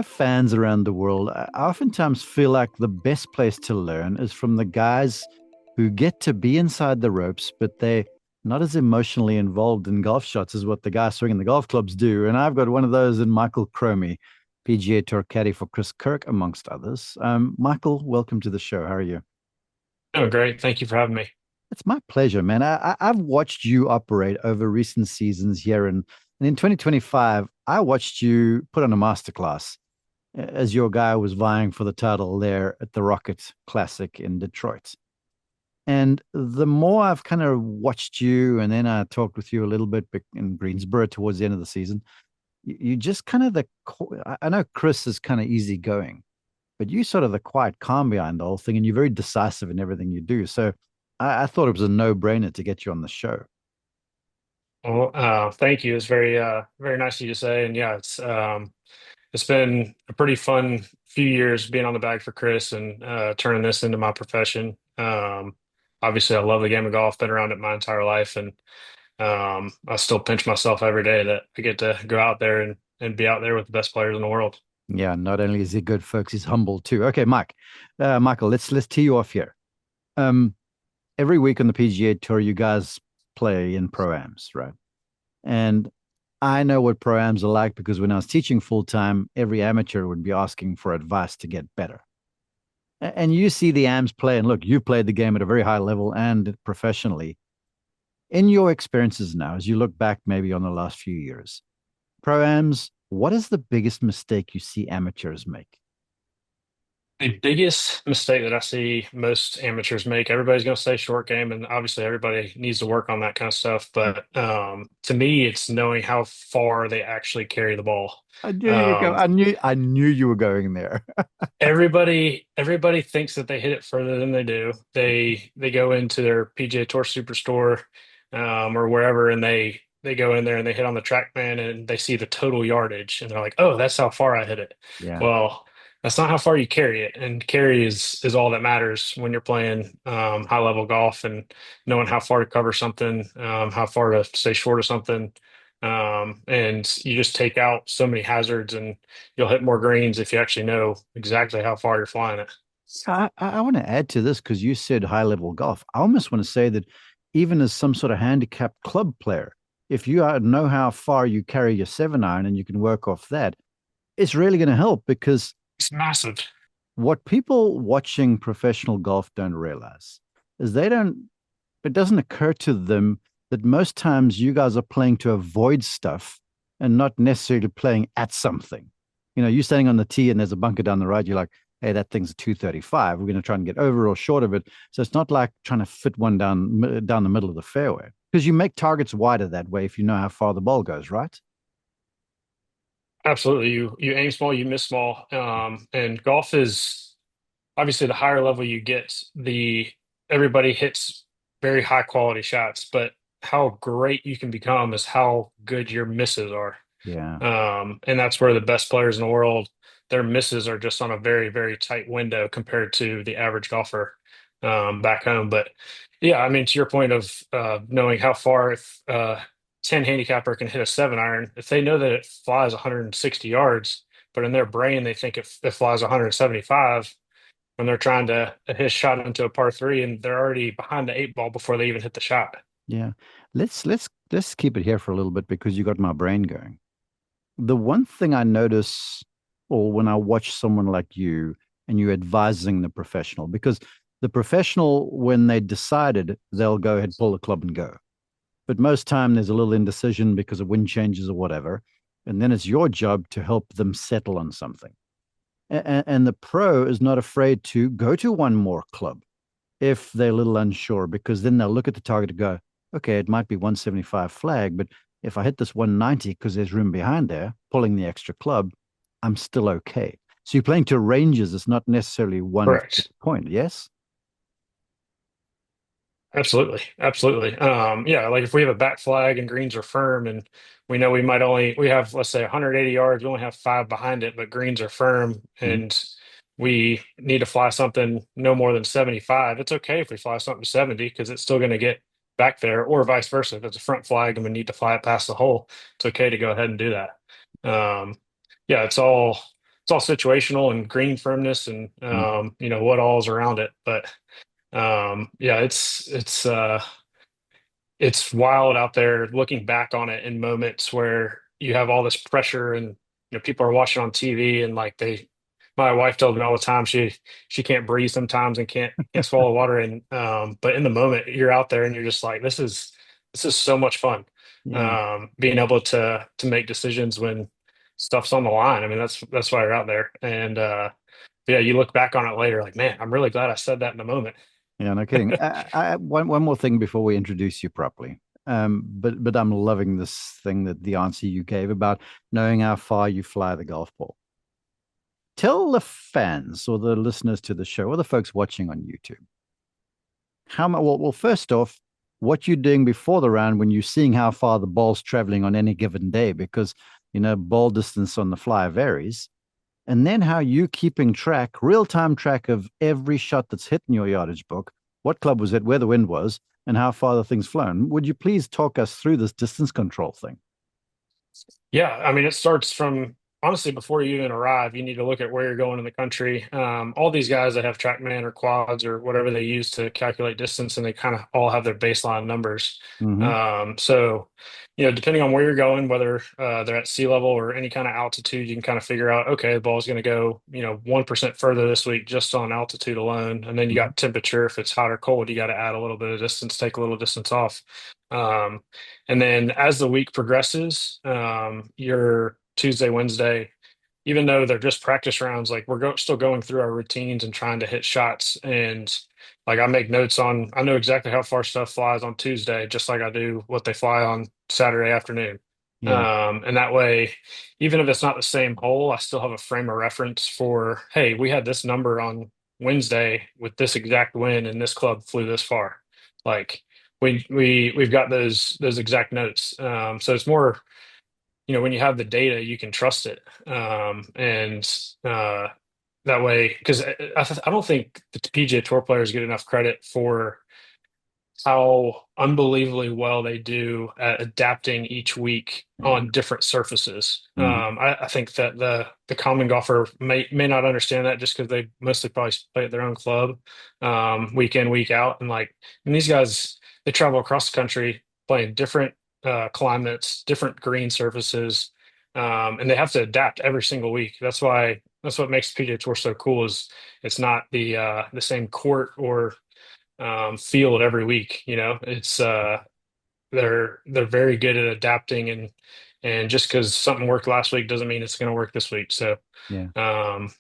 Fans around the world, I oftentimes feel like the best place to learn is from the guys who get to be inside the ropes, but they're not as emotionally involved in golf shots as what the guys swinging the golf clubs do. And I've got one of those in Michael Cromie, PGA Tour caddy for Chris Kirk, amongst others. Michael, welcome to the show. How are you? Oh, great. Thank you for having me. It's my pleasure, man. I've watched you operate over recent seasons here, and in 2025, I watched you put on a masterclass as your guy was vying for the title there at the Rocket Classic in Detroit. And the more I've kind of watched you, and then I talked with you a little bit in Greensboro towards the end of the season, you just kind of I know Chris is kind of easygoing, but you sort of the quiet calm behind the whole thing, and you're very decisive in everything you do. So I thought it was a no-brainer to get you on the show. Well, thank you. It's very nice of you to say. And yeah, it's been a pretty fun few years being on the bag for Chris and turning this into my profession. Obviously, I love the game of golf. Been around it my entire life, and I still pinch myself every day that I get to go out there and be out there with the best players in the world. Yeah, not only is he good, folks, he's humble too. Okay, Michael, let's tee you off here. Um, every week on the PGA Tour, you guys play in pro-ams, right? And I know what pro-ams are like because when I was teaching full time, every amateur would be asking for advice to get better. And you see the AMs play, and look, you've played the game at a very high level and professionally. In your experiences now, as you look back maybe on the last few years, pro-ams, what is the biggest mistake you see amateurs make? The biggest mistake that I see most amateurs make, everybody's going to say short game, and obviously everybody needs to work on that kind of stuff. But to me, it's knowing how far they actually carry the ball. I knew you were go. Um, I knew you were going there. everybody thinks that they hit it further than they do. They go into their PGA Tour Superstore or wherever, and they go in there and they hit on the TrackMan and they see the total yardage, and they're like, "Oh, that's how far I hit it." Yeah. Well, that's not how far you carry it, and carry is all that matters when you're playing high level golf and knowing how far to cover something, how far to stay short of something. And you just take out so many hazards and you'll hit more greens if you actually know exactly how far you're flying it. I want to add to this because you said high level golf. I almost want to say that even as some sort of handicapped club player, if you know how far you carry your 7 iron and you can work off that, it's really going to help because It's massive. what people watching professional golf don't realize is it doesn't occur to them that most times you guys are playing to avoid stuff and not necessarily playing at something. You're standing on the tee and there's a bunker down the right. You're like, hey, that thing's a 235. We're going to try and get over or short of it. So it's not like trying to fit one down the middle of the fairway because you make targets wider that way if you know how far the ball goes, right? Absolutely. You aim small, you miss small. And golf is obviously the higher level you get, the everybody hits very high quality shots, but how great you can become is how good your misses are. Yeah. And that's where the best players in the world, their misses are just on a very, very tight window compared to the average golfer back home. But yeah, I mean, to your point of knowing how far if 10 handicapper can hit a 7 iron, if they know that it flies 160 yards, but in their brain they think it flies 175 when they're trying to hit a shot into a par three and they're already behind the eight ball before they even hit the shot. Yeah. Let's keep it here for a little bit because you got my brain going. The one thing I notice, or when I watch someone like you and you're advising the professional, because the professional, when they decided, they'll go ahead, pull the club and go. But most time there's a little indecision because of wind changes or whatever. And then it's your job to help them settle on something. And the pro is not afraid to go to one more club if they're a little unsure, because then they'll look at the target and go, okay, it might be 175 flag, but if I hit this 190 because there's room behind there, pulling the extra club, I'm still okay. So you're playing to ranges. It's not necessarily one Correct. point. Yes. Absolutely. Absolutely. Yeah, like if we have a back flag and greens are firm and we know we have, let's say 180 yards, we only have five behind it, but greens are firm Mhm. and we need to fly something no more than 75. It's okay if we fly something 70 because it's still going to get back there, or vice versa. If it's a front flag and we need to fly it past the hole, it's okay to go ahead and do that. Yeah, it's all situational and green firmness and what all is around it. But yeah, it's wild out there looking back on it in moments where you have all this pressure and people are watching on TV and like my wife tells me all the time she can't breathe sometimes and can't swallow water and but in the moment you're out there and you're just like this is so much fun. Yeah. Being able to make decisions when stuff's on the line. I mean that's why you're out there and yeah, you look back on it later like, man, I'm really glad I said that in the moment. Yeah, no kidding. One more thing before we introduce you properly. But I'm loving this thing that the answer you gave about knowing how far you fly the golf ball. Tell the fans or the listeners to the show or the folks watching on YouTube how much. Well, first off, what you're doing before the round when you're seeing how far the ball's traveling on any given day, because ball distance on the fly varies, and then how you keeping track, real-time track of every shot that's hit in your yardage book, what club was it, where the wind was, and how far the thing's flown. Would you please talk us through this distance control thing? Yeah, I mean, it starts from honestly before you even arrive, you need to look at where you're going in the country. All these guys that have TrackMan or quads or whatever they use to calculate distance, and they kind of all have their baseline numbers. Mm-hmm. So, depending on where you're going, whether they're at sea level or any kind of altitude, you can kind of figure out, okay, the ball's going to go, 1% further this week just on altitude alone. And then you Mm-hmm. got temperature. If it's hot or cold, you got to add a little bit of distance, take a little distance off. Um, and then as the week progresses, your Tuesday, Wednesday, even though they're just practice rounds, like still going through our routines and trying to hit shots. And like I make notes I know exactly how far stuff flies on Tuesday, just like I do what they fly on Saturday afternoon. Yeah. And that way, even if it's not the same hole, I still have a frame of reference for, hey, we had this number on Wednesday with this exact wind and this club flew this far. Like we've got those exact notes. So it's more, when you have the data, you can trust it. And that way, because I don't think the PGA Tour players get enough credit for how unbelievably well they do at adapting each week Yeah. on different surfaces. Mm-hmm. I think that the common golfer may not understand that just because they mostly probably play at their own club, week in, week out. And these guys, they travel across the country playing different climates, different green surfaces, and they have to adapt every single week. That's what makes the PGA Tour so cool is it's not the same court or field every week. It's they're very good at adapting and just because something worked last week doesn't mean it's going to work this week. Yeah. Um,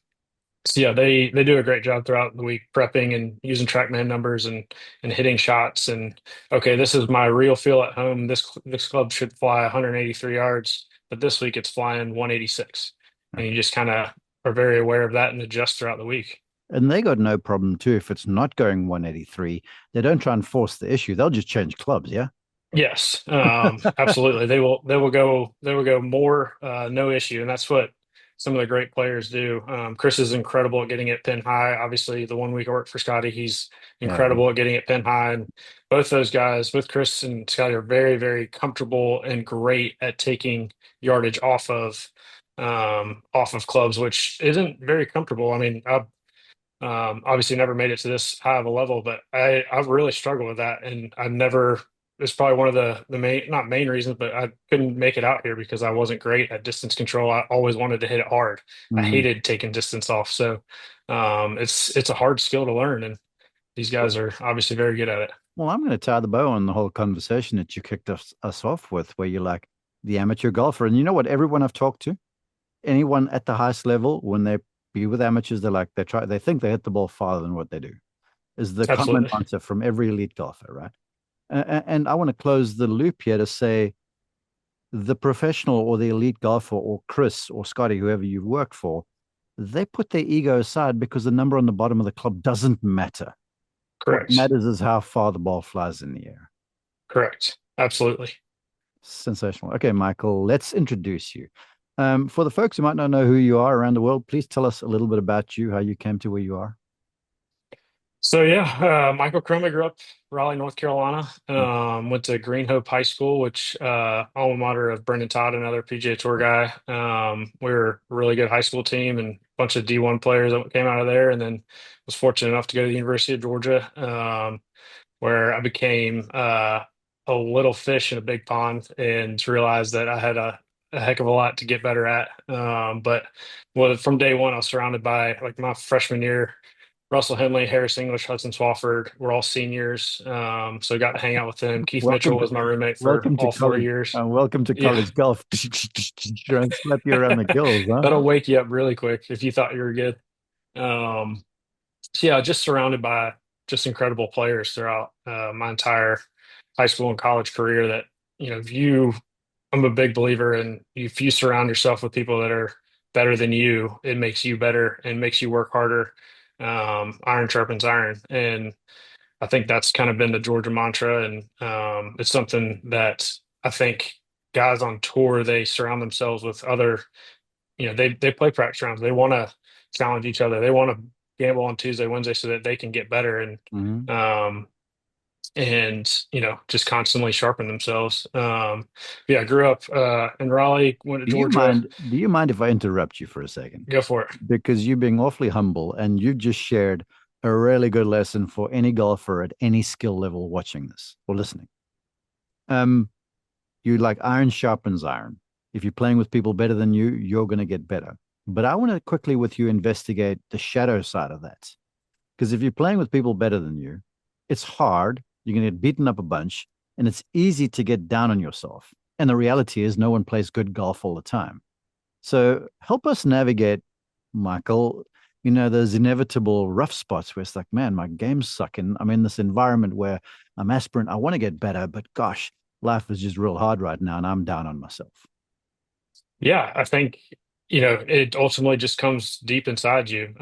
so yeah, they do a great job throughout the week prepping and using TrackMan numbers and hitting shots. And okay, this is my real feel at home. This club should fly 183 yards, but this week it's flying 186. And you Okay. just kind of are very aware of that and adjust throughout the week. And they got no problem too if it's not going 183. They don't try and force the issue. They'll just change clubs. Yeah. Yes, absolutely. They will go more, no issue, and that's what some of the great players do. Chris is incredible at getting it pin high. Obviously, the 1 week I worked for Scotty, he's Yeah. incredible at getting it pin high. And both those guys, both Chris and Scotty, are very, very comfortable and great at taking yardage off of clubs, which isn't very comfortable. I mean, I've obviously never made it to this high of a level, but I've really struggled with that, and I've never. It's probably one of the main, not main reasons, but I couldn't make it out here because I wasn't great at distance control. I always wanted to hit it hard. I Mhm. hated taking distance off. So it's a hard skill to learn, and these guys are obviously very good at it. Well, I'm going to tie the bow on the whole conversation that you kicked us off with, where you're like the amateur golfer. And you know what? Everyone I've talked to, anyone at the highest level, when they be with amateurs, they think they hit the ball farther than what they do, is the common Absolutely. answer from every elite golfer, right? And I want to close the loop here to say the professional or the elite golfer or Chris or Scotty, whoever you've worked for, they put their ego aside because the number on the bottom of the club doesn't matter. What Correct. matters is how far the ball flies in the air. Correct. Absolutely. Sensational. Okay, Michael, let's introduce you. For the folks who might not know who you are around the world, please tell us a little bit about you, how you came to where you are. So yeah, Michael Cromie grew up Raleigh, North Carolina. Went to Green Hope High School, which alma mater of Brendan Todd, another PGA Tour guy. We were a really good high school team and a bunch of D1 players that came out of there, and then was fortunate enough to go to the University of Georgia, where I became a little fish in a big pond and realized that I had a heck of a lot to get better at. But well, from day one, I was surrounded by like my freshman year. Russell Henley, Harris English, Hudson Swafford were all seniors. So I got to hang out with them. Keith Welcome Mitchell to was my roommate for welcome to all four college. years. Welcome to Yeah, college golf. Trying to slap you around the gills, huh? that'll wake you up really quick if you thought you were good. Um, so yeah, just surrounded by just incredible players throughout my entire high school and college career that, if you, I'm a big believer in if you surround yourself with people that are better than you, it makes you better and makes you work harder. Iron sharpens iron. And I think that's kind of been the Georgia mantra. And it's something that I think guys on tour, they surround themselves with other, they play practice rounds. They want to challenge each other. They want to gamble on Tuesday, Wednesday so that they can get better. Mhm. Um, just constantly sharpen themselves. Yeah, I grew up in Raleigh, went to Do you Georgia. mind? Do you mind if I interrupt you for a second? Go for it. Because you're being awfully humble, and you've just shared a really good lesson for any golfer at any skill level watching this or listening. Um, you like iron sharpens iron. If you're playing with people better than you, you're going to get better. But I want to quickly with you investigate the shadow side of that. Because if you're playing with people better than you, it's hard. You're going to get beaten up a bunch, and it's easy to get down on yourself. And the reality is, no one plays good golf all the time. So help us navigate, Michael, those inevitable rough spots where it's like, man, my game's sucking. I'm in this environment where I'm aspirant. I want to get better, but gosh, life is just real hard right now, and I'm down on myself. Yeah, I think, it ultimately just comes deep inside you.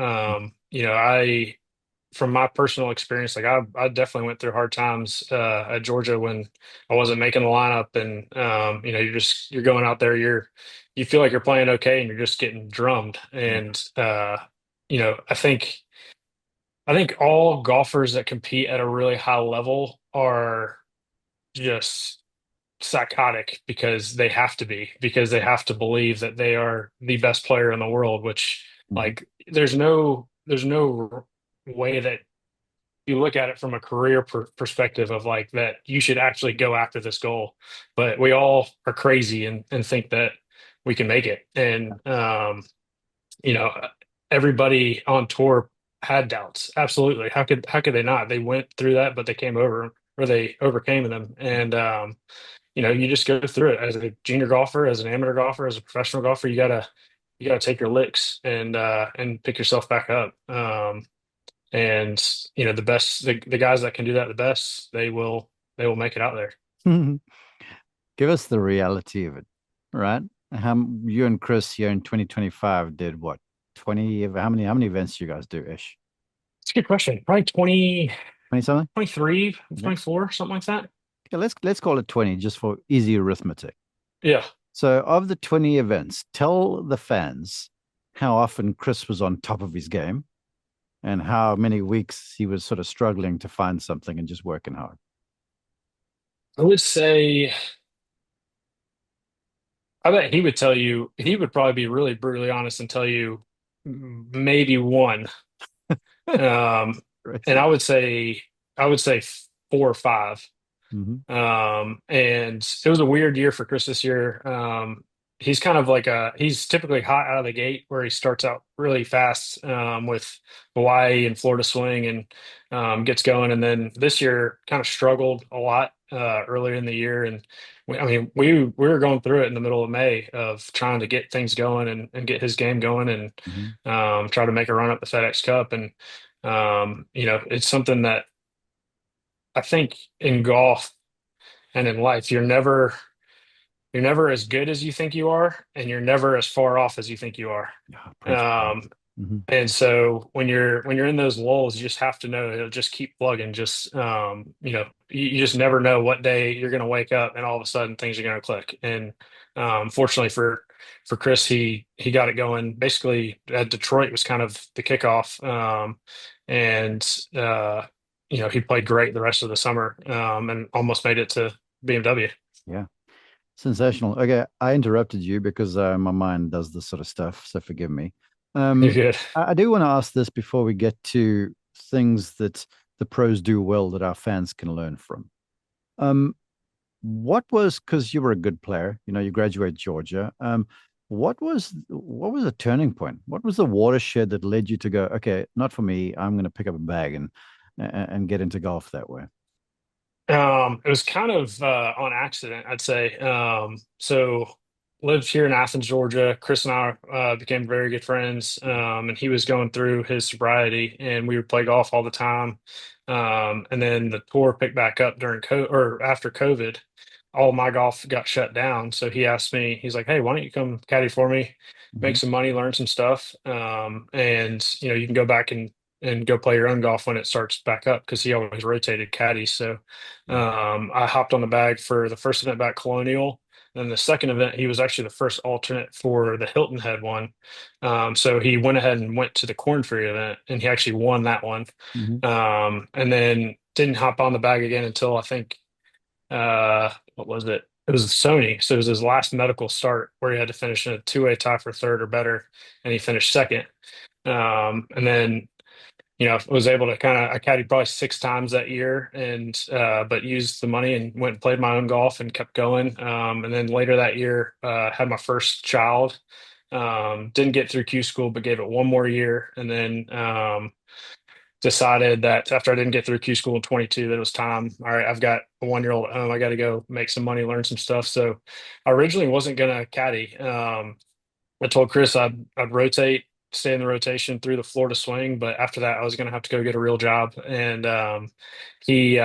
From my personal experience, like I definitely went through hard times at Georgia when I wasn't making the lineup, and you're going out there, you feel like you're playing okay, and you're just getting drummed. And I think all golfers that compete at a really high level are just psychotic because they have to be, because they have to believe that they are the best player in the world, which Mhm. like there's no way that you look at it from a career perspective of like that you should actually go after this goal. But we all are crazy and think that we can make it. And you know, everybody on tour had doubts. Absolutely. How could they not? They went through that, but they came over or they overcame them. And you just go through it as a junior golfer, as an amateur golfer, as a professional golfer. You gotta take your licks and pick yourself back up. And the best, the guys that can do that the best, they will make it out there. Give us the reality of it, right? You and Chris here in 2025 did what? 20, how many events do you guys do ish? It's a good question. Probably 20, 20 something? 23, Yeah. 24, something like that. Okay, let's call it 20 just for easy arithmetic. Yeah. So, of the 20 events, tell the fans how often Chris was on top of his game and how many weeks he was sort of struggling to find something and just working hard. I would say, I bet he would tell you, he would probably be really brutally honest and tell you maybe one. Um, and Crazy. I would say 4 or 5. Mm-hmm. And it was a weird year for Chris this year. He's kind of like he's typically hot out of the gate where he starts out really fast with Hawaii and Florida swing and gets going. And then this year kind of struggled a lot earlier in the year. And we were going through it in the middle of May of trying to get things going and get his game going and Mm-hmm. try to make a run up the FedEx Cup. And it's something that I think in golf and in life, you're never as good as you think you are, and you're never as far off as you think you are. Yeah, preach, brother. Um, Mm-hmm. and so when you're in those lulls, you just have to know it'll just keep plugging. Just you just never know what day you're going to wake up, and all of a sudden things are going to click. And fortunately for Chris, he got it going. Basically, Detroit was kind of the kickoff. and he played great the rest of the summer, and almost made it to BMW. Yeah. Sensational. Okay, I interrupted you because my mind does this sort of stuff, so forgive me. You're Um, good. I do want to ask this before we get to things that the pros do well that our fans can learn from. Um, what was, because you were a good player, you graduated Georgia. What was the turning point? What was the watershed that led you to go, okay, not for me. I'm going to pick up a bag and get into golf that way? It was kind of on accident, I'd say. So lived here in Athens, Georgia. Chris and I became very good friends, and he was going through his sobriety, and we would play golf all the time. And then the tour picked back up during or after COVID. All my golf got shut down, so he asked me. He's like, "Hey, why don't you come caddy for me, Hmm. make some money, learn some stuff, and you can go back and go play your own golf when it starts back up," because he always rotated caddies. So Yeah. I hopped on the bag for the first event back Colonial. Then the second event, he was actually the first alternate for the Hilton Head one. So he went ahead and went to the Corn Ferry event, and he actually won that one. Hmm. And then didn't hop on the bag again until I think, what was it? It was Sony. So it was his last medical start where he had to finish in a two-way tie for third or better, and he finished second. And then was able to I caddied probably 6 times that year, and but used the money and went and played my own golf and kept going. And then later that year, had my first child. Didn't get through Q school, but gave it one more year, and then decided that after I didn't get through Q school in 22, that it was time. All right, I've got a 1 year old at home. I got to go make some money, learn some stuff. So I originally wasn't gonna caddy. I told Chris I'd rotate, stay in the rotation through the Florida swing, but after that, I was going to have to go get a real job. And he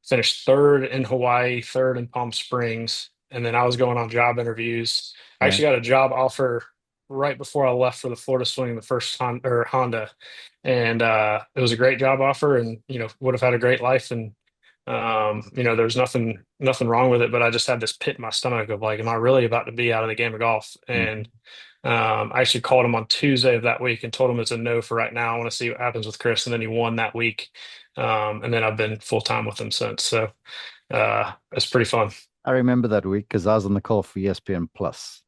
finished third in Hawaii, third in Palm Springs, and then I was going on job interviews. I Yeah. actually got a job offer right before I left for the Florida swing, the first Honda, and it was a great job offer, and would have had a great life. And there's nothing wrong with it, but I just had this pit in my stomach of like, am I really about to be out of the game of golf? Mhm. And I actually called him on Tuesday of that week and told him it's a no for right now. I want to see what happens with Chris. And then he won that week. And then I've been full time with him since. So it's pretty fun. I remember that week because I was on the call for ESPN Plus.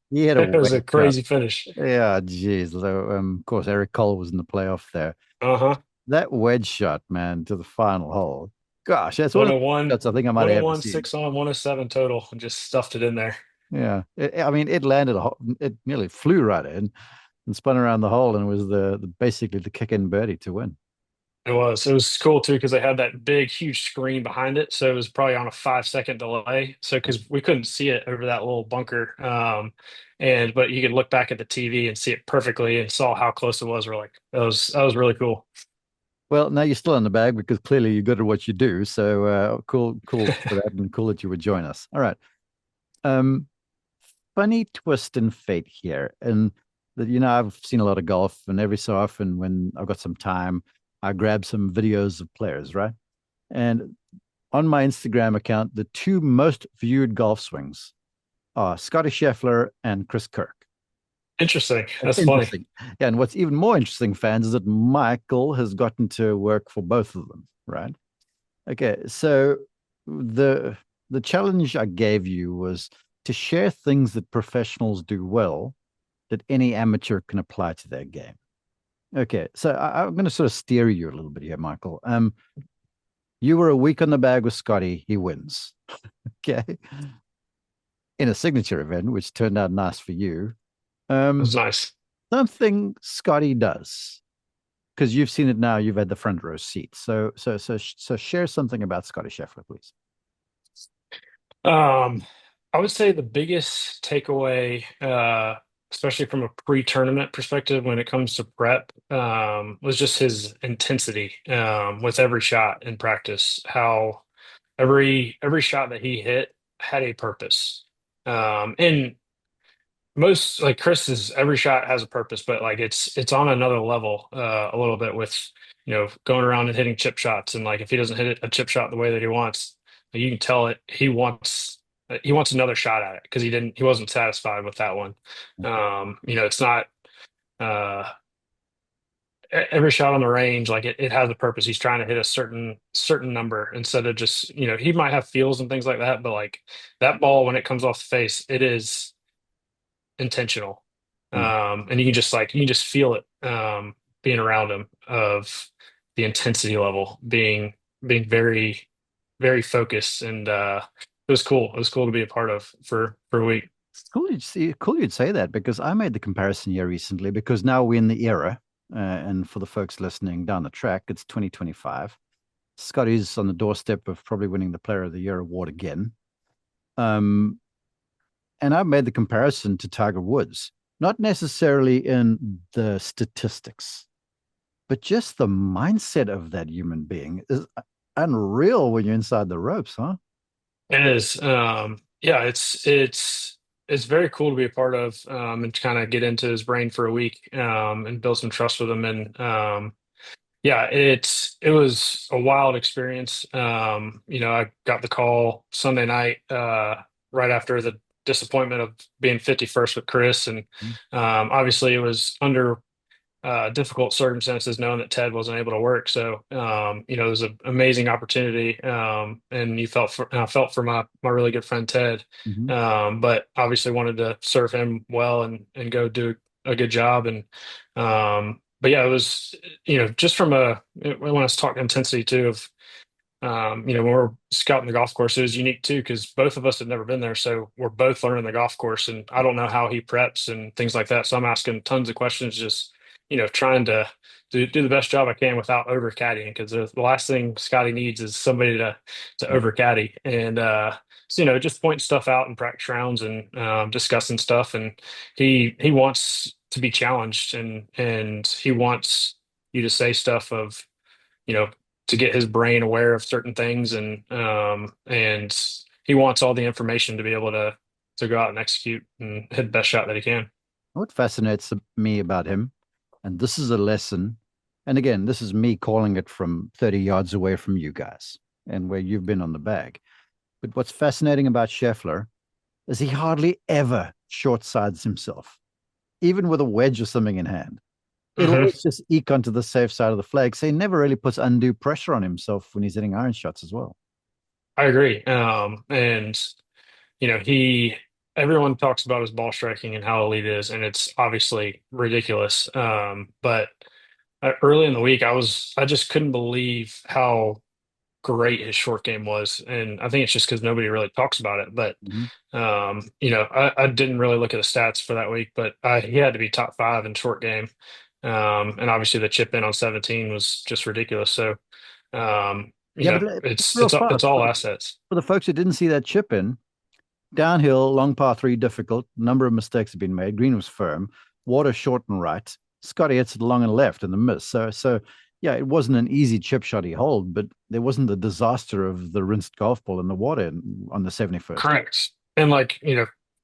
He had a It was a wedge shot. crazy finish. Yeah, geez. So, of course, Eric Cole was in the playoff there. Uh-huh. That wedge shot, man, to the final hole. Gosh, that's one of the 101, shots I think I might have ever 101, seen. 6 on, 107 total, and just stuffed it in there. Yeah, I mean, it landed. It nearly flew right in and spun around the hole, and was basically the kick in birdie to win. It was cool too because they had that big, huge screen behind it, so it was probably on a 5 second delay. So because we couldn't see it over that little bunker, and but you could look back at the TV and see it perfectly and saw how close it was. We're like, that was really cool. Well, now you're still in the bag because clearly you're good at what you do. So cool, cool for that, and cool that you would join us. All right. Um, Funny twist in fate here. And that, I've seen a lot of golf, and every so often when I've got some time, I grab some videos of players, right? And on my Instagram account, the two most viewed golf swings are Scotty Scheffler and Chris Kirk. Interesting. That's funny. Interesting. Yeah, and what's even more interesting, fans, is that Michael has gotten to work for both of them, right? Okay, so the the challenge I gave you was to share things that professionals do well that any amateur can apply to their game. Okay, so I'm going to sort of steer you a little bit here, Michael. You were a week on the bag with Scotty, he wins. Okay, in a signature event, which turned out nice for you. It Um, was nice. Something Scotty does, because you've seen it now, you've had the front row seat. So share something about Scotty Scheffler, please. Um, I would say the biggest takeaway, especially from a pre-tournament perspective when it comes to prep, was just his intensity with every shot in practice. How every shot that he hit had a purpose. And most like Chris's every shot has a purpose, but like it's on another level a little bit with going around and hitting chip shots, and like if he doesn't hit a chip shot the way that he wants, like, you can tell it he wants another shot at it because he wasn't satisfied with that one. It's not uh every shot on the range, like it has a purpose. He's trying to hit a certain number instead of just, he might have feels and things like that, but like that ball when it comes off the face, it is intentional. Mm. And you can just feel it being around him of the intensity level being very, very focused. And it was cool. It was cool to be a part of for a week. It's cool you'd say that because I made the comparison here recently because now we're in the era, and for the folks listening down the track, it's 2025. Scotty's on the doorstep of probably winning the Player of the Year award again. Um, and I made the comparison to Tiger Woods, not necessarily in the statistics, but just the mindset of that human being is unreal when you're inside the ropes, huh? It is. Yeah, it's very cool to be a part of and to kind of get into his brain for a week and build some trust with him. And yeah, it was a wild experience. I got the call Sunday night right after the disappointment of being 51st with Chris, and obviously it was under difficult circumstances, knowing that Ted wasn't able to work. So, it was an amazing opportunity, and I felt for my really good friend Ted, Mm-hmm. but obviously wanted to serve him well and go do a good job. And but yeah, it was just from when I was talking intensity too of when we're scouting the golf course, it was unique too because both of us had never been there, so we're both learning the golf course, and I don't know how he preps and things like that. So I'm asking tons of questions, just trying to do the best job I can without over caddying because the last thing Scotty needs is somebody to over caddy, and so just pointing stuff out in practice rounds and discussing stuff, and he wants to be challenged, and he wants you to say stuff of you know, to get his brain aware of certain things, and he wants all the information to be able to go out and execute and hit the best shot that he can. What fascinates me about him, and this is a lesson, and again, this is me calling it from 30 yards away from you guys and where you've been on the bag. But what's fascinating about Scheffler is he hardly ever short sides himself, even with a wedge or something in hand. It'll Hmm. always just eke onto the safe side of the flag. So he never really puts undue pressure on himself when he's hitting iron shots as well. I agree. And he everyone talks about his ball striking and how elite it is, and it's obviously ridiculous. But early in the week, I just couldn't believe how great his short game was, and I think it's just because nobody really talks about it. But Mm-hmm. I didn't really look at the stats for that week, but he had to be top five in short game, and obviously the chip in on 17 was just ridiculous. So Yeah, but it's real it's fast. all assets. For the folks who didn't see that chip in, downhill, long par three, difficult. Number of mistakes have been made. Green was firm. Water short and right. Scotty hits it long and left in the miss. So yeah, it wasn't an easy chip shot he holed, but there wasn't the disaster of the rinsed golf ball in the water on the 71st. Correct. And like,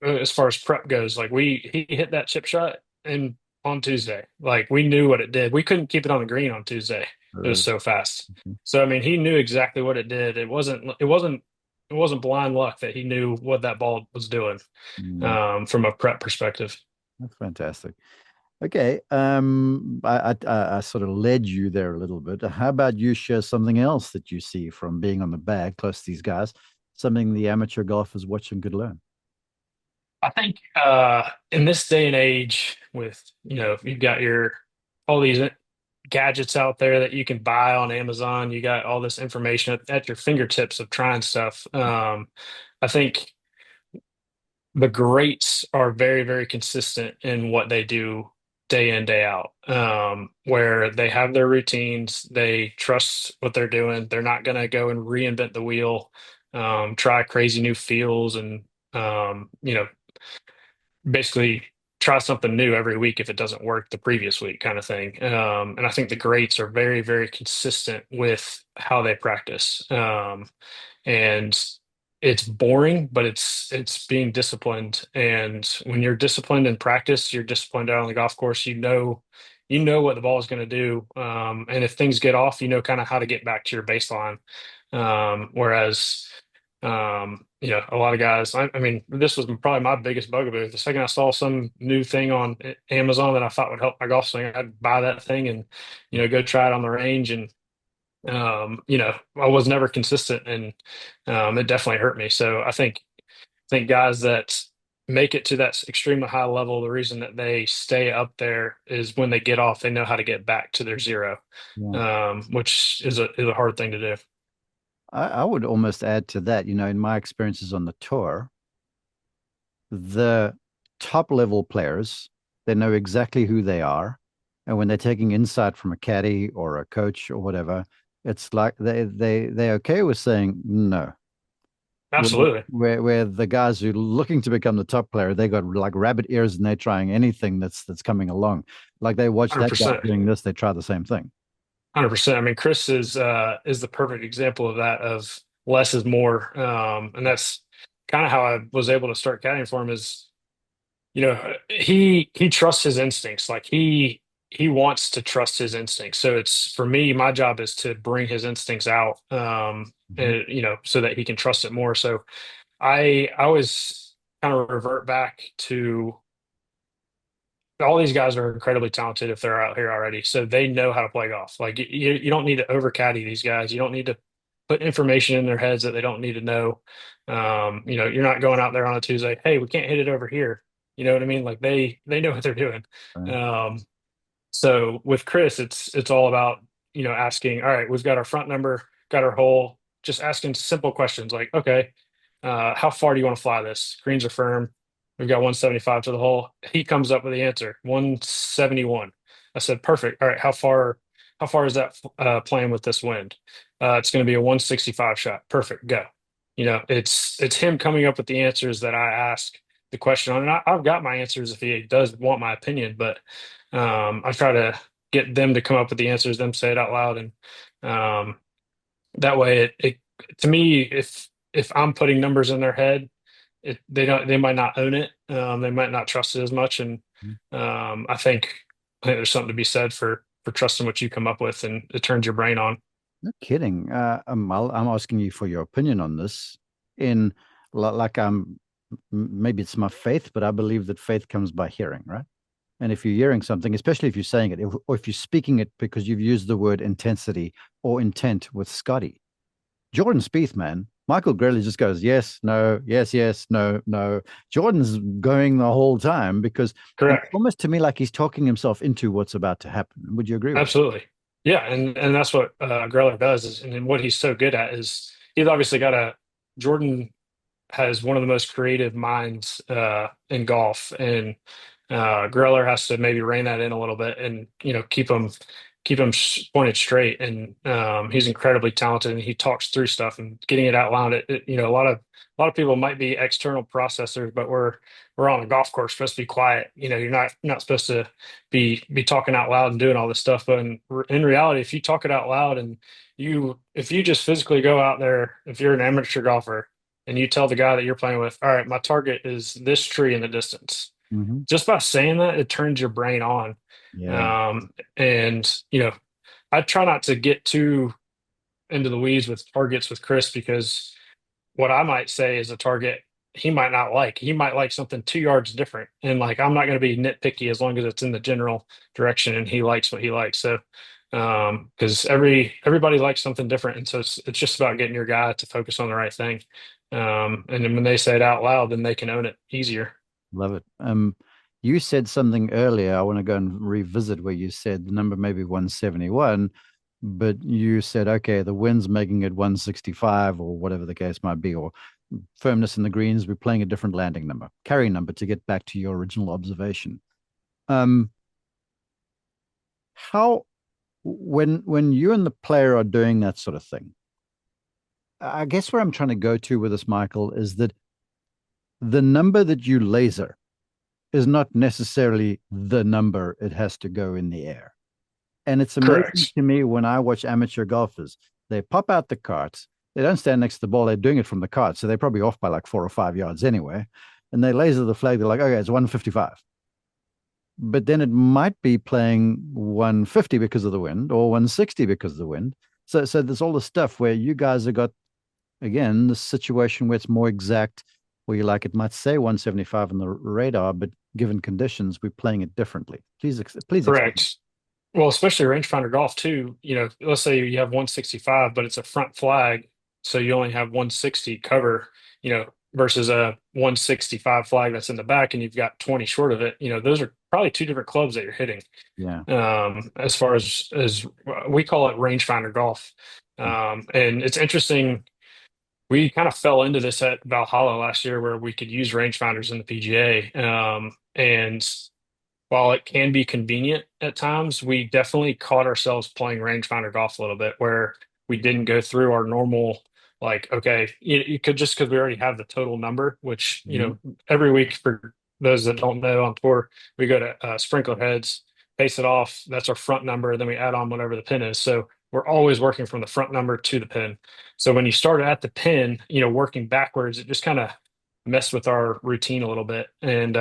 as far as prep goes, like he hit that chip shot and on Tuesday. Like we knew what it did. We couldn't keep it on the green on Tuesday. It was Really. so fast. So I mean, he knew exactly what it did. It wasn't blind luck that he knew what that ball was doing Mm, from a prep perspective. that's fantastic. Okay. I sort of led you there a little bit. How about you share something else that you see from being on the bag close to these guys, something the amateur golfers watching could learn? I think in this day and age with, you've got all these gadgets out there that you can buy on Amazon. You got all this information at your fingertips of trying stuff. I think the greats are very, very consistent in what they do day in, day out, where they have their routines, they trust what they're doing. They're not going to go and reinvent the wheel, try crazy new feels, and basically try something new every week if it doesn't work the previous week kind of thing. And I think the greats are very, very consistent with how they practice. And it's boring, but it's being disciplined. And when you're disciplined in practice, you're disciplined out on the golf course, you know what the ball is going to do. And if things get off, you know kind of how to get back to your baseline. Whereas A lot of guys, I mean, this was probably my biggest bugaboo. The second I saw some new thing on Amazon that I thought would help my golf swing, I'd buy that thing and, go try it on the range. And, I was never consistent, and it definitely hurt me. So I think guys that make it to that extremely high level, the reason that they stay up there is when they get off, they know how to get back to their zero, Yeah. which is a hard thing to do. I would almost add to that, in my experiences on the tour, the top level players, they know exactly who they are. And when they're taking insight from a caddy or a coach or whatever, it's like they're okay with saying no. Absolutely. Where the guys who are looking to become the top player, they got like rabbit ears and they're trying anything that's coming along. Like they watch that guy 100%. doing this, they try the same thing. 100%. I mean, Chris is the perfect example of that, of less is more. And that's kind of how I was able to start caddying for him. Is he trusts his instincts. Like he wants to trust his instincts. So it's, for me, my job is to bring his instincts out, Mhm. and so that he can trust it more. So I always kind of revert back to, all these guys are incredibly talented if they're out here already. So they know how to play golf. Like you don't need to over caddy these guys. You don't need to put information in their heads that they don't need to know. You're not going out there on a Tuesday, hey, we can't hit it over here. You know what I mean? Like they know what they're doing. Right. Um, so with Chris, it's all about, asking, all right, we've got our front number, got our hole, just asking simple questions like, okay, how far do you want to fly this? Greens are firm. We've got 175 to the hole. He comes up with the answer, 171. I said, perfect. All right, how far is that playing with this wind? It's going to be a 165 shot. Perfect. Go. It's him coming up with the answers that I ask the question on. And I've got my answers if he does want my opinion, but I try to get them to come up with the answers, them say it out loud, and that way it to me, if I'm putting numbers in their head, they might not own it, they might not trust it as much, and I think there's something to be said for trusting what you come up with, and it turns your brain on. No kidding. I'm asking you for your opinion on this. In like maybe it's my faith, but I believe that faith comes by hearing, right? And if you're hearing something, especially if you're saying it, or if you're speaking it because you've used the word intensity or intent with Scotty, Jordan Spieth, man, Michael Gurley just goes, yes, no, yes, yes, no, no. Jordan's going the whole time because it's Correct. almost to me like he's talking himself into what's about to happen. Would you agree with that? Absolutely. Yeah, and that's what Greller does, is, and then what he's so good at is he's obviously got a Jordan has one of the most creative minds in golf, and Greller has to maybe rein that in a little bit, and keep him pointed straight. And he's incredibly talented, and he talks through stuff and getting it out loud. A lot of people might be external processors, but we're on a golf course, supposed to be quiet. You're not supposed to be talking out loud and doing all this stuff. But in reality, if you talk it out loud, and if you just physically go out there, if you're an amateur golfer and you tell the guy that you're playing with, all right, my target is this tree in the distance. Hmm. Just by saying that, it turns your brain on. Yeah. And I try not to get too into the weeds with targets with Chris, because what I might say is a target he might not like. He might like something 2 yards different. And like, I'm not going to be nitpicky as long as it's in the general direction and he likes what he likes. So, because everybody likes something different. And so it's just about getting your guy to focus on the right thing. And then when they say it out loud, then they can own it easier. Love it. You said something earlier. I want to go and revisit where you said the number maybe 171, but you said, okay, the wind's making it 165 or whatever the case might be, or firmness in the greens, we're playing a different landing number, carry number to get back to your original observation. Um, how when you and the player are doing that sort of thing, I guess where I'm trying to go to with this, Michael, is that the number that you laser is not necessarily the number it has to go in the air. And it's amazing Correct. to me when I watch amateur golfers, they pop out the carts. They don't stand next to the ball. They're doing it from the cart. So they're probably off by like 4 or 5 yards anyway. And they laser the flag. They're like, okay, it's 155. But then it might be playing 150 because of the wind or 160 because of the wind. So there's all the stuff where you guys have got again, the situation where it's more exact, where you like it might say 175 on the radar, but given conditions, we're playing it differently. Please explain. Correct. Well, especially rangefinder golf too. Let's say you have 165, but it's a front flag, so you only have 160 cover. Versus a 165 flag that's in the back, and you've got 20 short of it. Those are probably two different clubs that you're hitting. Yeah. As far as we call it rangefinder golf. And it's interesting. We kind of fell into this at Valhalla last year where we could use rangefinders in the PGA. And while it can be convenient at times, we definitely caught ourselves playing rangefinder golf a little bit where we didn't go through our normal, like, okay, you could just because we already have the total number, which, Mhm. every week for those that don't know on tour, we go to sprinkler heads, base it off. That's our front number. Then we add on whatever the pin is. So we're always working from the front number to the pin. So when you start at the pin, working backwards, it just kind of messed with our routine a little bit. And,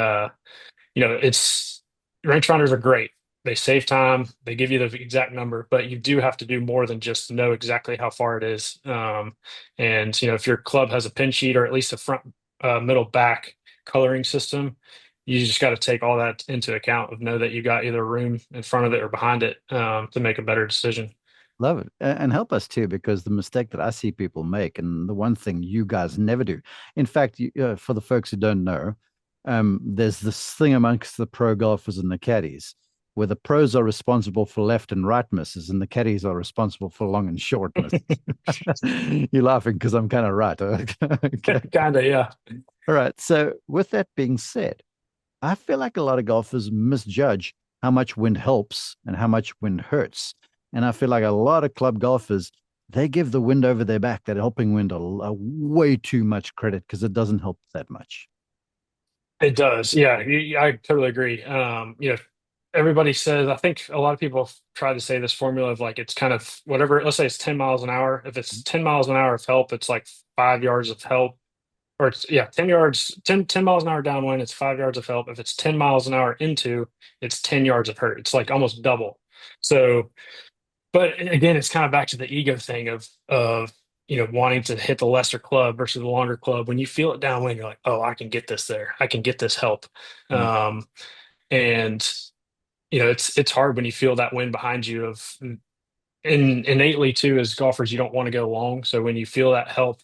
it's rangefinders are great. They save time. They give you the exact number, but you do have to do more than just know exactly how far it is. And if your club has a pin sheet or at least a front, middle, back coloring system, you just got to take all that into account of know that you got either room in front of it or behind it to make a better decision. Love it. And help us too, because the mistake that I see people make, and the one thing you guys never do. In fact, for the folks who don't know, there's this thing amongst the pro golfers and the caddies where the pros are responsible for left and right misses, and the caddies are responsible for long and short misses. You're laughing because I'm kind of right. Okay. Kind of, yeah. All right. So, with that being said, I feel like a lot of golfers misjudge how much wind helps and how much wind hurts. And I feel like a lot of club golfers, they give the wind over their back, that helping wind, a way too much credit because it doesn't help that much. It does. Yeah, I totally agree. Everybody says, I think a lot of people have tried to say this formula of like, it's kind of whatever, let's say it's 10 miles an hour. If it's 10 miles an hour of help, it's like 5 yards of help. Or it's, yeah, 10 yards, 10 miles an hour downwind, it's 5 yards of help. If it's 10 miles an hour into, it's 10 yards of hurt. It's like almost double. So, but again, it's kind of back to the ego thing of wanting to hit the lesser club versus the longer club. When you feel it downwind, you're like, oh, I can get this there. I can get this help. Yeah. Um, and it's hard when you feel that wind behind you and innately too as golfers you don't want to go long. So when you feel that help,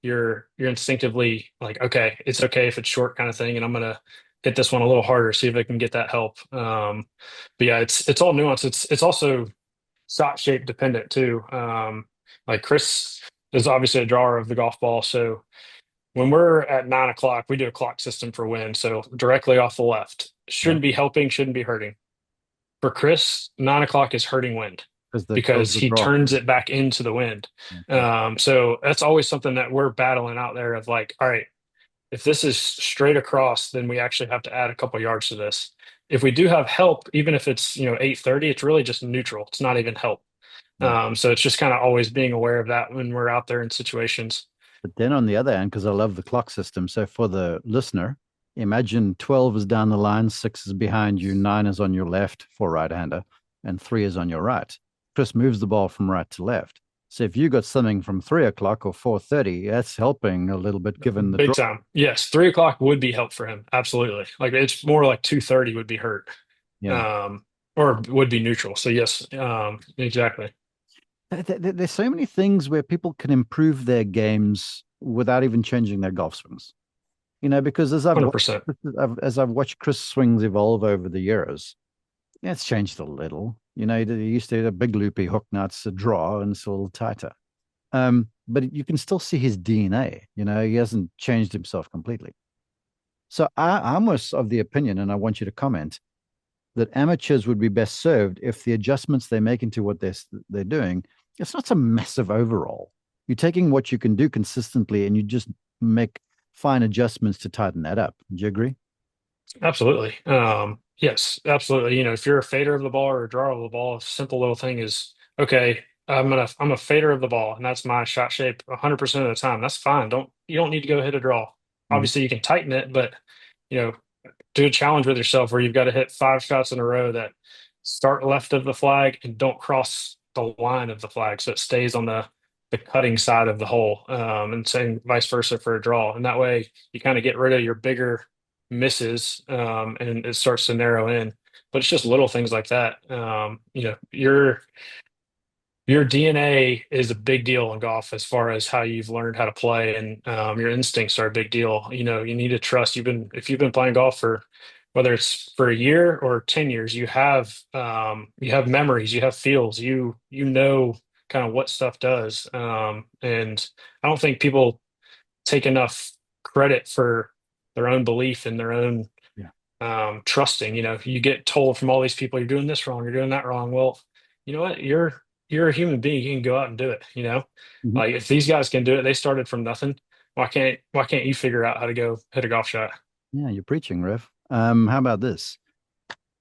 you're instinctively like, okay, it's okay if it's short kind of thing, and I'm gonna hit this one a little harder, see if I can get that help. But yeah, it's all nuance. It's also shot shape dependent too. Like Chris is obviously a drawer of the golf ball, so when we're at 9 o'clock, we do a clock system for wind, so directly off the left. Yeah. Shouldn't be helping, shouldn't be hurting. For Chris, 9 o'clock is hurting wind Because the because clubs are he draw. turns it back into the wind. Okay. So that's always something that we're battling out there of like, all right, if this is straight across, then we actually have to add a couple yards to this. If we do have help, even if it's 830, it's really just neutral. It's not even help. Yeah. So it's just kind of always being aware of that when we're out there in situations. But then on the other hand, because I love the clock system. So for the listener, imagine 12 is down the line, six is behind you, nine is on your left for right hander, and three is on your right. Chris moves the ball from right to left. So if you got something from 3 o'clock or 4:30, that's helping a little bit given the Big draw. time. Yes, 3 o'clock would be help for him. Absolutely. Like it's more like 2:30 would be hurt, Yeah. um, or would be neutral. So yes, exactly. There's so many things where people can improve their games without even changing their golf swings. Because 100%. as I've watched Chris swings evolve over the years, yeah, it's changed a little. He used to hit a big loopy hook, now it's a draw and it's a little tighter. But you can still see his DNA. He hasn't changed himself completely. So I'm almost of the opinion, and I want you to comment, that amateurs would be best served if the adjustments they make into what they're doing, it's not some massive overall. You're taking what you can do consistently and you just make fine adjustments to tighten that up. Do you agree? Absolutely. Yes, absolutely. If you're a fader of the ball or a drawer of the ball, a simple little thing is okay. I'm a fader of the ball, and that's my shot shape 100% of the time. That's fine. You don't need to go hit a draw. Mhm. Obviously, you can tighten it, but you know, do a challenge with yourself where you've got to hit 5 shots in a row that start left of the flag and don't cross the line of the flag, so it stays on the the cutting side of the hole, and same vice versa for a draw. And that way you kind of get rid of your bigger misses, and it starts to narrow in. But it's just little things like that. Your DNA is a big deal in golf as far as how you've learned how to play, and your instincts are a big deal. You need to trust. If you've been playing golf for whether it's for a year or 10 years, you have memories, you have feels, you know kind of what stuff does. And I don't think people take enough credit for their own belief and their own Yeah. trusting. You get told from all these people, you're doing this wrong, you're doing that wrong. Well, you know what? You're a human being. You can go out and do it. Mhm. Like if these guys can do it, they started from nothing. Why can't you figure out how to go hit a golf shot? Yeah, you're preaching, Rev. How about this?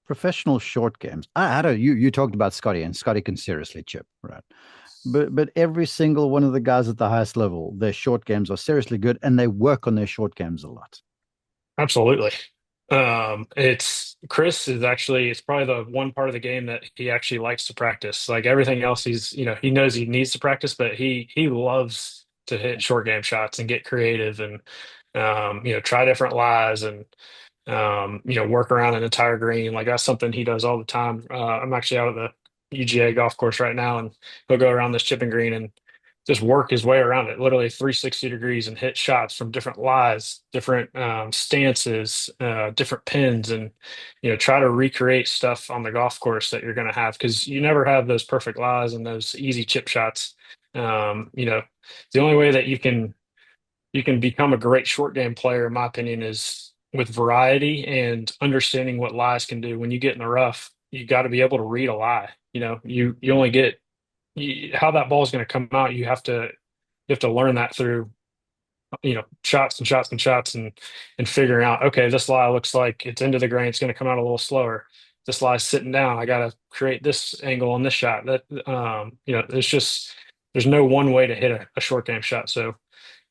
Professional short games. I don't. You talked about Scotty, and Scotty can seriously chip, right? But every single one of the guys at the highest level, their short games are seriously good, and they work on their short games a lot. Absolutely. It's Chris is actually it's probably the one part of the game that he actually likes to practice. Like everything else, he knows he needs to practice, but he loves to hit short game shots and get creative and try different lies and work around an entire green. Like that's something he does all the time. I'm actually out at the UGA golf course right now, and he'll go around this chipping green and just work his way around it, literally 360 degrees, and hit shots from different lies, different stances, different pins, and try to recreate stuff on the golf course that you're going to have because you never have those perfect lies and those easy chip shots. The only way that you can become a great short game player, in my opinion, is with variety and understanding what lies can do. When you get in the rough, you got to be able to read a lie. You only get how that ball is going to come out. You have to learn that through shots and shots and shots and figuring out, okay, this lie looks like it's into the grain. It's going to come out a little slower. This lie's sitting down. I got to create this angle on this shot. There's no one way to hit a short game shot. So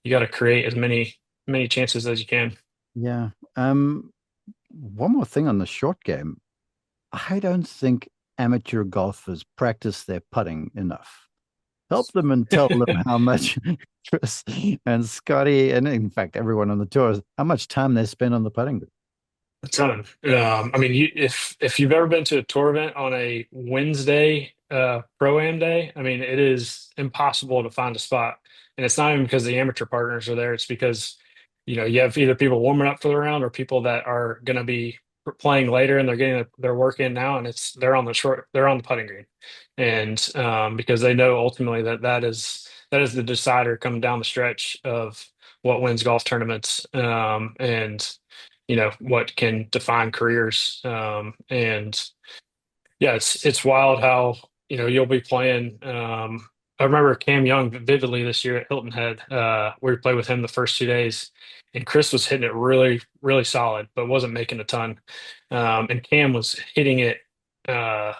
you got to create as many chances as you can. Yeah. One more thing on the short game. I don't think amateur golfers practice their putting enough. Help them and tell them how much Chris and Scotty, and in fact everyone on the tour, how much time they spend on the putting green. A ton. I mean, if you've ever been to a tour event on a Wednesday pro-am day, I mean, it is impossible to find a spot. And it's not even because the amateur partners are there. It's because, you have either people warming up for the round or people that are going to be playing later and they're getting their work in now, and they're on the putting green, and because they know ultimately that is the decider coming down the stretch of what wins golf tournaments, and what can define careers. And yeah, it's wild how you'll be playing. I remember Cam Young vividly this year at Hilton Head. We played with him the first 2 days, and Chris was hitting it really, really solid, but wasn't making a ton. And Cam was hitting it uh,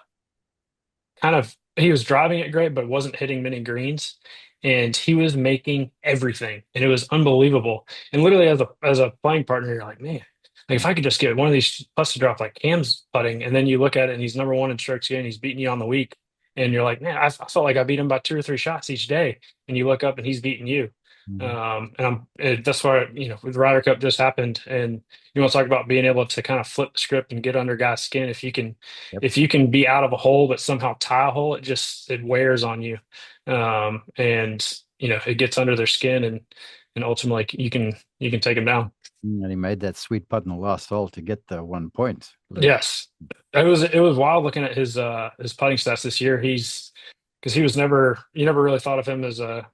he was driving it great, but wasn't hitting many greens. And he was making everything, and it was unbelievable. And literally, as a playing partner, you're like, man, like if I could just get one of these putts to drop like Cam's putting, and then you look at it, and he's number one in strokes gained, he's beating you on the week, and you're like, man, I felt like I beat him by 2 or 3 shots each day. And you look up, and he's beating you. Mhm. That's why the Ryder Cup just happened, and you want to talk about being able to kind of flip the script and get under guys' skin. If you can, Yep. if you can be out of a hole but somehow tie a hole, it wears on you, and it gets under their skin, and ultimately you can take them down. And he made that sweet putt in the last hole to get the 1 point. Yes, it was wild looking at his putting stats this year. Because he was never you never really thought of him as a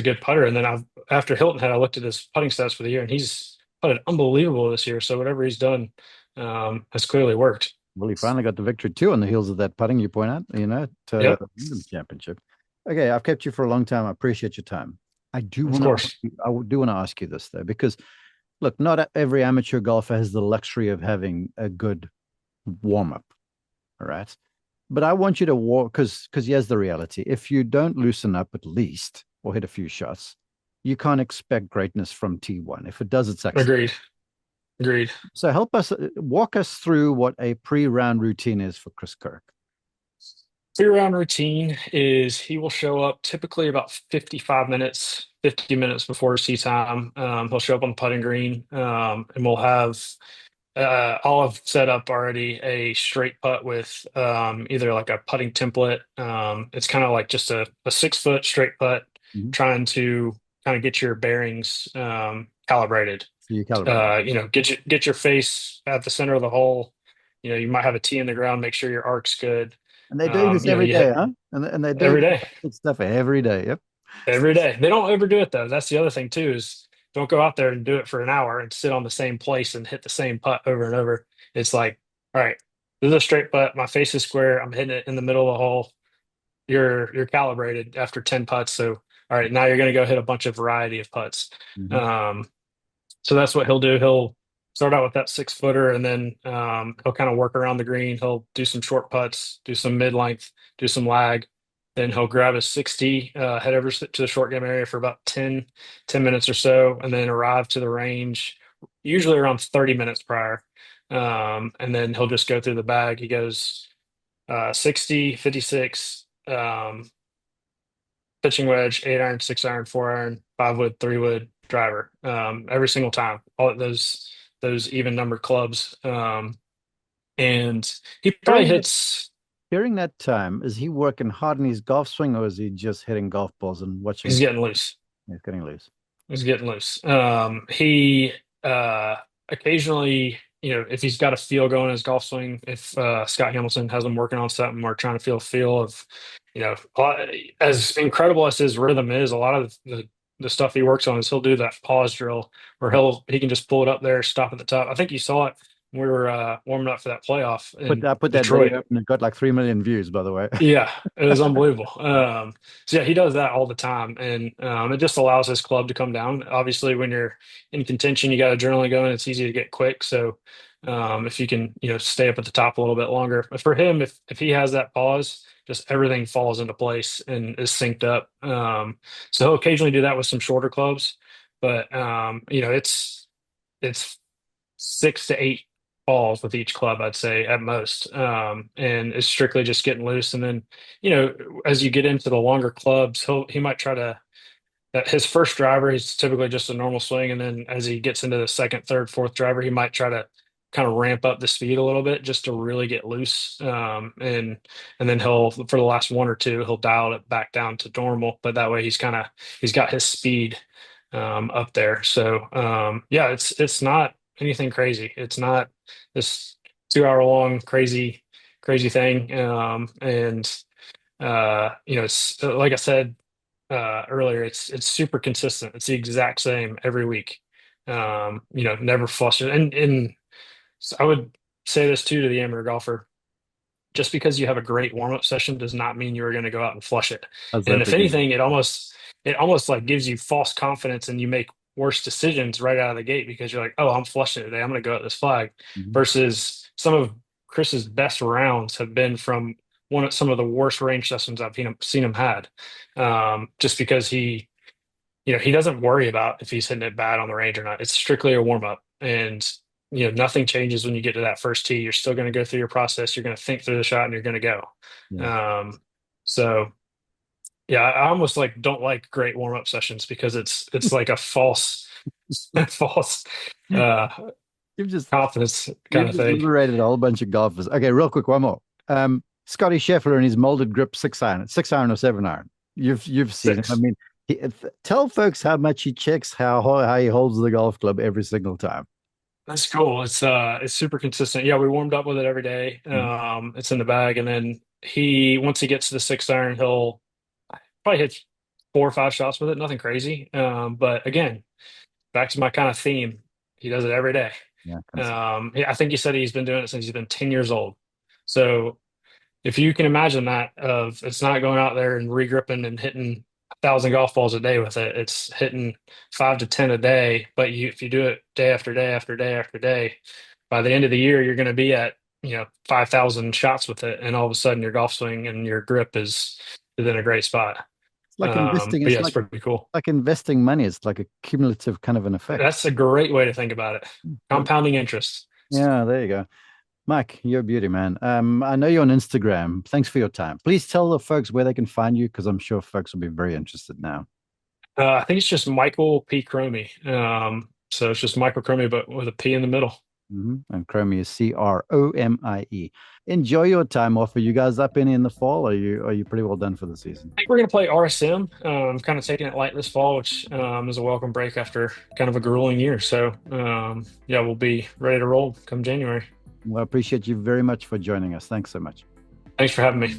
good putter. And then after Hilton Head, I looked at his putting stats for the year, and he's putted unbelievable this year. So whatever he's done has clearly worked. Well, he finally got the victory too on the heels of that putting you point out, at Yep, the championship. Okay, I've kept you for a long time. I appreciate your time. I do of want to course. I do want to ask you this though, because look, not every amateur golfer has the luxury of having a good warm up. All right. But I want you to walk because here's the reality. If you don't loosen up at least or hit a few shots, you can't expect greatness from T1. If it does, it's accidental. Agreed. Agreed. So help us walk us through what a pre-round routine is for Chris Kirk. 3 round routine is he will show up typically about 55 minutes, 50 minutes before his tee time. He'll show up on the putting green, and we'll have I'll have set up already a straight putt with either like a putting template. It's kind of like just a 6 foot straight putt, Mhm. trying to kind of get your bearings calibrated. So you calibrate. Get your face at the center of the hole. You might have a tee in the ground, make sure your arc's good. And they're doing this every You day, hit huh? And they're doing every day. this stuff every day. Yep. Every day. They don't overdo it though. That's the other thing too, is don't go out there and do it for an hour and sit on the same place and hit the same putt over and over. It's like, all right, this is a straight putt. My face is square. I'm hitting it in the middle of the hole. You're calibrated after 10 putts. So all right, now you're gonna go hit a bunch of variety of putts. Mhm. Um, so that's what he'll do. He'll start out with that 6 footer, and then he'll kind of work around the green. He'll do some short putts, do some mid length, do some lag. Then he'll grab his 60, head over to the short game area for about 10 minutes or so, and then arrive to the range, usually around 30 minutes prior. And then he'll just go through the bag. He goes 60, 56, pitching wedge, 8 iron, 6 iron, 4 iron, 5 wood, 3 wood driver. Every single time, all those even numbered clubs. And he probably During that hits. during that time, is he working hard in his golf swing, or is he just hitting golf balls and He's watching? getting loose. He's getting loose. He's getting loose. He occasionally, if he's got a feel going in his golf swing, if Scott Hamilton has him working on something or trying to feel a feel of, as incredible as his rhythm is, a lot of the stuff he works on is he'll do that pause drill where he can just pull it up there, stop at the top. I think you saw it when we were warming up for that playoff in Put that Detroit. video up and it got like 3 million views, by the way. Yeah, it was unbelievable. So yeah, he does that all the time, and it just allows his club to come down. Obviously, when you're in contention, you got adrenaline going. It's easy to get quick. So if you can, stay up at the top a little bit longer. But for him, if he has that pause, just everything falls into place and is synced up. So he'll occasionally do that with some shorter clubs, but it's 6 to 8 balls with each club, I'd say at most. And it's strictly just getting loose. And then, as you get into the longer clubs, he might try to, his first driver, he's typically just a normal swing. And then as he gets into the second, third, fourth driver, he might try to kind of ramp up the speed a little bit just to really get loose. And then for the last one or two, he'll dial it back down to normal. But that way he's got his speed up there. So yeah, it's not anything crazy. It's not this 2 hour long crazy thing. And it's like I said earlier, it's super consistent. It's the exact same every week. Never flustered. And so I would say this too to the amateur golfer. Just because you have a great warm-up session does not mean you're going to go out and flush it. How's And that if begin? anything, it almost like gives you false confidence and you make worse decisions right out of the gate because you're like, oh, I'm flushing it today. I'm going to go at this flag. Mhm. Versus some of Chris's best rounds have been from some of the worst range sessions I've seen him had. Just because he doesn't worry about if he's hitting it bad on the range or not. It's strictly a warm-up. And nothing changes when you get to that first tee. You're still going to go through your process. You're going to think through the shot and you're going to go. Yeah. So yeah, I almost like don't like great warm up sessions because it's like a false false uh You've just confidence kind you've of just thing. liberated a whole bunch of golfers. Okay, real quick, one more. Scotty Scheffler and his molded grip 6 iron, 6 iron or 7 iron. You've seen him. I Six. mean, tell folks how much he checks how he holds the golf club every single time. That's cool. It's super consistent. Yeah, we warmed up with it every day. Mhm. It's in the bag, and then once he gets to the 6 iron, he'll probably hit 4 or 5 shots with it. Nothing crazy. But again, back to my kind of theme. He does it every day. Yeah, I think he said he's been doing it since he's been 10 years old. So if you can imagine that, of it's not going out there and regripping and hitting 1,000 golf balls a day with it. It's hitting 5 to 10 a day. But if you do it day after day after day after day, by the end of the year, you're going to be at 5,000 shots with it, and all of a sudden your golf swing and your grip is in a great spot. it's like investing. But It's yeah, it's pretty cool. like investing money. It's like a cumulative kind of an effect. That's a great way to think about it. Compounding interest. Yeah, there you go. Mike, you're a beauty, man. I know you're on Instagram. Thanks for your time. Please tell the folks where they can find you because I'm sure folks will be very interested now. I think it's just Michael P. Cromie. So it's just Michael Cromie, but with a P in the middle. And Cromie is Cromie. Enjoy your time off. Are you guys up any in the fall? Or are you pretty well done for the season? I think we're going to play RSM. Kind of taking it light this fall, which is a welcome break after kind of a grueling year. So, yeah, we'll be ready to roll come January. Well, I appreciate you very much for joining us. Thanks so much. Thanks for having me.